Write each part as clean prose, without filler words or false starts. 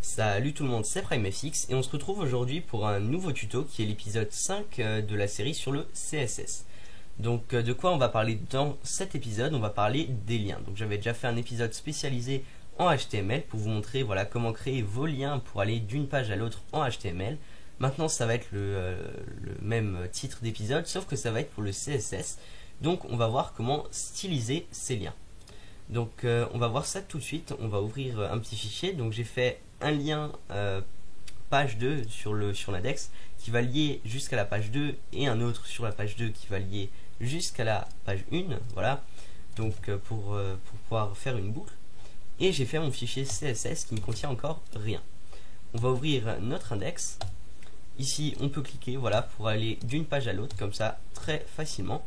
Salut tout le monde, c'est PrimeFX et on se retrouve aujourd'hui pour un nouveau tuto qui est l'épisode 5 de la série sur le CSS. Donc de quoi on va parler dans cet épisode? On va parler des liens. Donc j'avais déjà fait un épisode spécialisé en HTML pour vous montrer voilà comment créer vos liens pour aller d'une page à l'autre en HTML. Maintenant ça va être le même titre d'épisode sauf que ça va être pour le CSS. Donc on va voir comment styliser ces liens. Donc on va voir ça tout de suite. On va ouvrir un petit fichier. Donc j'ai fait un lien page 2 sur l'index qui va lier jusqu'à la page 2 et un autre sur la page 2 qui va lier jusqu'à la page 1. Voilà, donc pour pouvoir faire une boucle. Et j'ai fait mon fichier CSS qui ne contient encore rien. On va ouvrir notre index. Ici on peut cliquer voilà pour aller d'une page à l'autre comme ça très facilement.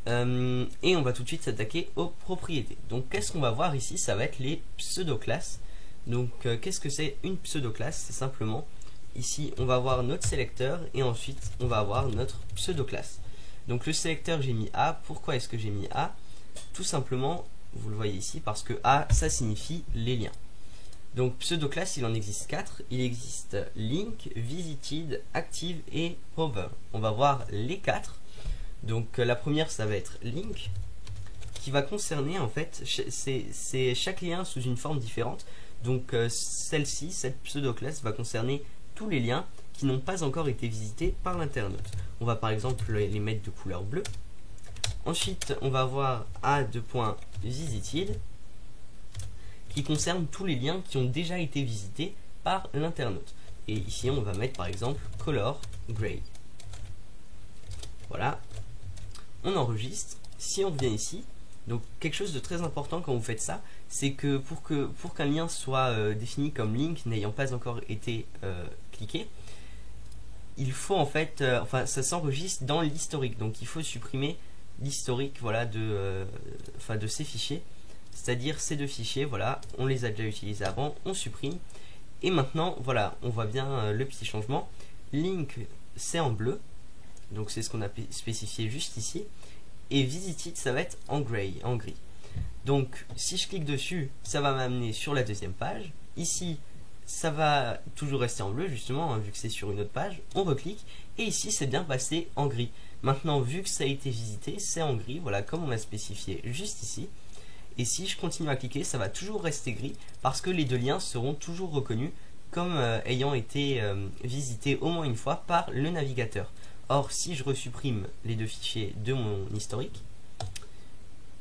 Et on va tout de suite s'attaquer aux propriétés. Donc qu'est-ce qu'on va voir ici? Ça va être les pseudo-classes. Donc qu'est-ce que c'est une pseudo-classe? C'est simplement ici on va avoir notre sélecteur et ensuite on va avoir notre pseudo-classe. Donc le sélecteur j'ai mis A. Pourquoi est-ce que j'ai mis A? Tout simplement, vous le voyez ici, parce que A ça signifie les liens. Donc pseudo-classe il en existe 4. Il existe link, visited, active et hover. On va voir les 4. Donc la première ça va être link qui va concerner en fait c'est chaque lien sous une forme différente. Donc celle-ci, cette pseudo-classe va concerner tous les liens qui n'ont pas encore été visités par l'internaute. On va par exemple les mettre de couleur bleue. Ensuite on va avoir A2.visited qui concerne tous les liens qui ont déjà été visités par l'internaute. Et ici on va mettre par exemple color gray. Voilà. On enregistre. Si on revient ici, donc quelque chose de très important quand vous faites ça, c'est que pour qu'un lien soit défini comme link n'ayant pas encore été cliqué, il faut en fait, enfin ça s'enregistre dans l'historique. Donc il faut supprimer l'historique voilà de ces fichiers, c'est-à-dire ces deux fichiers. Voilà, on les a déjà utilisés avant, on supprime. Et maintenant voilà, on voit bien le petit changement. Link c'est en bleu. Donc c'est ce qu'on a spécifié juste ici. Et visited ça va être en gris. Donc si je clique dessus, ça va m'amener sur la deuxième page. Ici ça va toujours rester en bleu justement hein, vu que c'est sur une autre page. On reclique et ici c'est bien passé en gris. Maintenant vu que ça a été visité, c'est en gris. Voilà comme on a spécifié juste ici. Et si je continue à cliquer, ça va toujours rester gris parce que les deux liens seront toujours reconnus comme ayant été visités au moins une fois par le navigateur. Or, si je resupprime les deux fichiers de mon historique,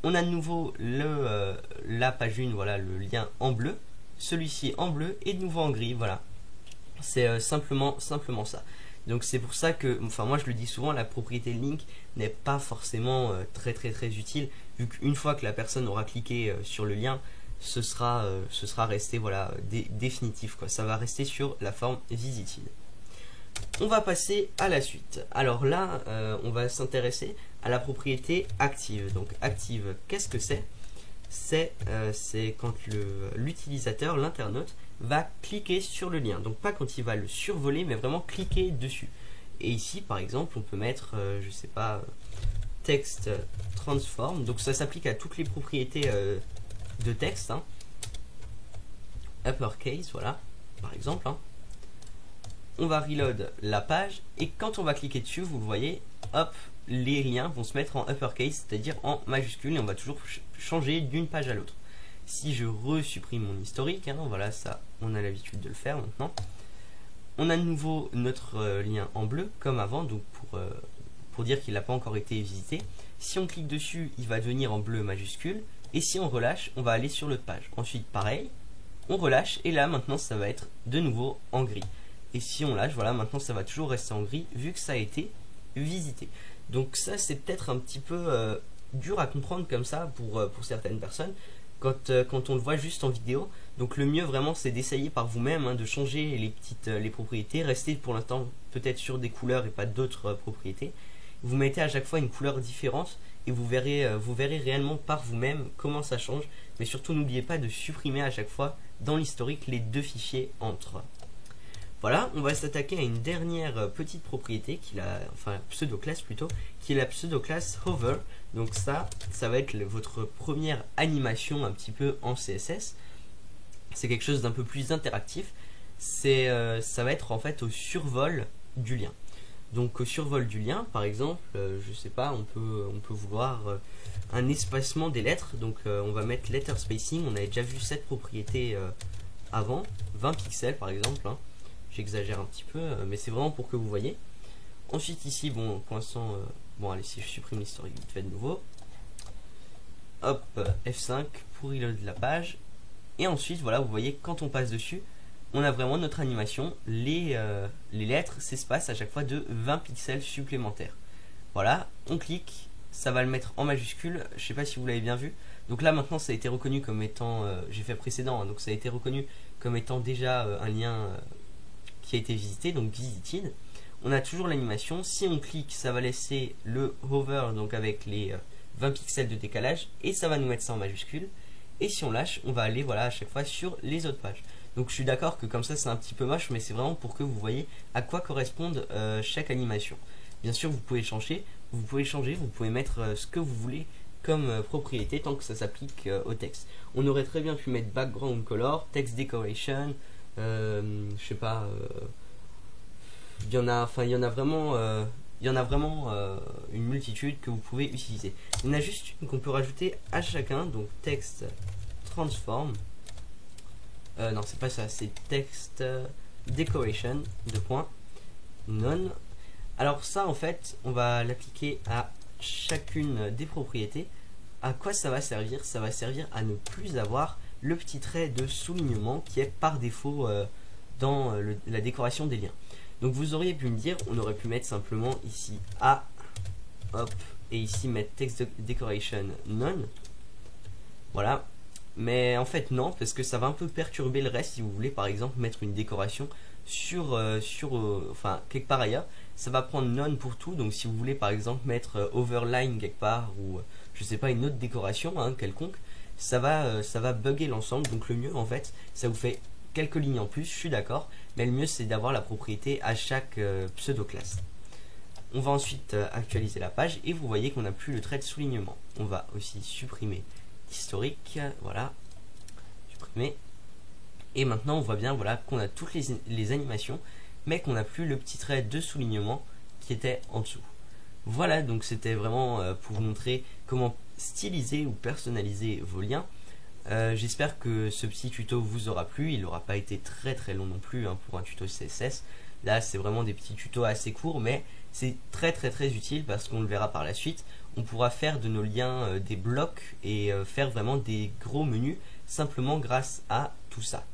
on a de nouveau la page 1, voilà, le lien en bleu, celui-ci en bleu et de nouveau en gris, voilà. C'est simplement ça. Donc c'est pour ça que, enfin moi je le dis souvent, la propriété link n'est pas forcément très utile, vu qu'une fois que la personne aura cliqué sur le lien, ce sera resté voilà, définitif, quoi. Ça va rester sur la forme visited. On va passer à la suite. Alors là, on va s'intéresser à la propriété active. Donc active, qu'est-ce que c'est? C'est quand l'utilisateur, l'internaute, va cliquer sur le lien. Donc pas quand il va le survoler, mais vraiment cliquer dessus. Et ici, par exemple, on peut mettre, je sais pas, text transform. Donc ça s'applique à toutes les propriétés de texte. Hein. Uppercase, voilà, par exemple. Hein. On va reload la page et quand on va cliquer dessus, vous le voyez, hop, les liens vont se mettre en uppercase, c'est-à-dire en majuscule, et on va toujours changer d'une page à l'autre. Si je resupprime mon historique, hein, voilà, ça, on a l'habitude de le faire maintenant. On a de nouveau notre lien en bleu, comme avant, donc pour dire qu'il n'a pas encore été visité. Si on clique dessus, il va devenir en bleu majuscule, et si on relâche, on va aller sur l'autre page. Ensuite, pareil, on relâche, et là, maintenant, ça va être de nouveau en gris. Et si on lâche, voilà, maintenant ça va toujours rester en gris vu que ça a été visité. Donc ça c'est peut-être un petit peu dur à comprendre comme ça pour certaines personnes quand on le voit juste en vidéo. Donc le mieux vraiment c'est d'essayer par vous-même hein, de changer les propriétés. Restez pour l'instant peut-être sur des couleurs et pas d'autres propriétés. Vous mettez à chaque fois une couleur différente et vous verrez réellement par vous-même comment ça change. Mais surtout n'oubliez pas de supprimer à chaque fois dans l'historique les deux fichiers entre. Voilà, on va s'attaquer à une dernière petite propriété, enfin pseudo-classe plutôt, qui est la pseudo-classe hover. Donc ça va être votre première animation un petit peu en CSS. C'est quelque chose d'un peu plus interactif. Ça va être en fait au survol du lien. Donc au survol du lien, par exemple, je sais pas, on peut vouloir un espacement des lettres. Donc on va mettre letter spacing. On avait déjà vu cette propriété avant, 20 pixels par exemple. Hein. J'exagère un petit peu, mais c'est vraiment pour que vous voyez. Ensuite ici, bon, pour l'instant, bon allez, si je supprime l'historique vite fait de nouveau. Hop, F5 pour reload la page. Et ensuite, voilà, vous voyez, quand on passe dessus, on a vraiment notre animation. Les lettres s'espacent à chaque fois de 20 pixels supplémentaires. Voilà, on clique, ça va le mettre en majuscule. Je sais pas si vous l'avez bien vu. Donc là, maintenant, ça a été reconnu comme étant... j'ai fait précédent, hein, donc ça a été reconnu comme étant déjà un lien qui a été visité, donc visited. On a toujours l'animation. Si on clique, ça va laisser le hover, donc avec les 20 pixels de décalage, et ça va nous mettre ça en majuscule. Et si on lâche, on va aller voilà, à chaque fois sur les autres pages. Donc je suis d'accord que comme ça c'est un petit peu moche, mais c'est vraiment pour que vous voyez à quoi correspondent chaque animation. Bien sûr, vous pouvez changer, vous pouvez mettre ce que vous voulez comme propriété tant que ça s'applique au texte. On aurait très bien pu mettre background color, text decoration, je sais pas, il y en a vraiment une multitude que vous pouvez utiliser. Il y en a juste une qu'on peut rajouter à chacun, donc text transform. Non, c'est pas ça, c'est text decoration, none. Alors ça, en fait, on va l'appliquer à chacune des propriétés. À quoi ça va servir? Ça va servir à ne plus avoir le petit trait de soulignement qui est par défaut dans la décoration des liens. Donc vous auriez pu me dire, on aurait pu mettre simplement ici A, hop, et ici mettre text decoration none. Voilà. Mais en fait non, parce que ça va un peu perturber le reste si vous voulez par exemple mettre une décoration sur enfin quelque part ailleurs. Ça va prendre none pour tout, donc si vous voulez par exemple mettre overline quelque part ou je sais pas une autre décoration hein, quelconque, ça va bugger l'ensemble. Donc le mieux en fait, ça vous fait quelques lignes en plus, je suis d'accord, mais le mieux c'est d'avoir la propriété à chaque pseudo-classe. On va ensuite actualiser la page et vous voyez qu'on n'a plus le trait de soulignement. On va aussi supprimer l'historique, voilà, supprimer. Et maintenant on voit bien voilà, qu'on a toutes les animations, mais qu'on n'a plus le petit trait de soulignement qui était en dessous. Voilà, donc c'était vraiment pour vous montrer comment styliser ou personnaliser vos liens. J'espère que ce petit tuto vous aura plu. Il n'aura pas été très très long non plus hein, pour un tuto CSS. Là c'est vraiment des petits tutos assez courts, mais c'est très très très utile parce qu'on le verra par la suite. On pourra faire de nos liens des blocs et faire vraiment des gros menus simplement grâce à tout ça.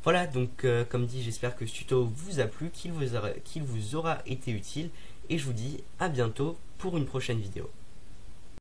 Voilà, donc comme dit, j'espère que ce tuto vous a plu, qu'il vous aura été utile, et je vous dis à bientôt pour une prochaine vidéo.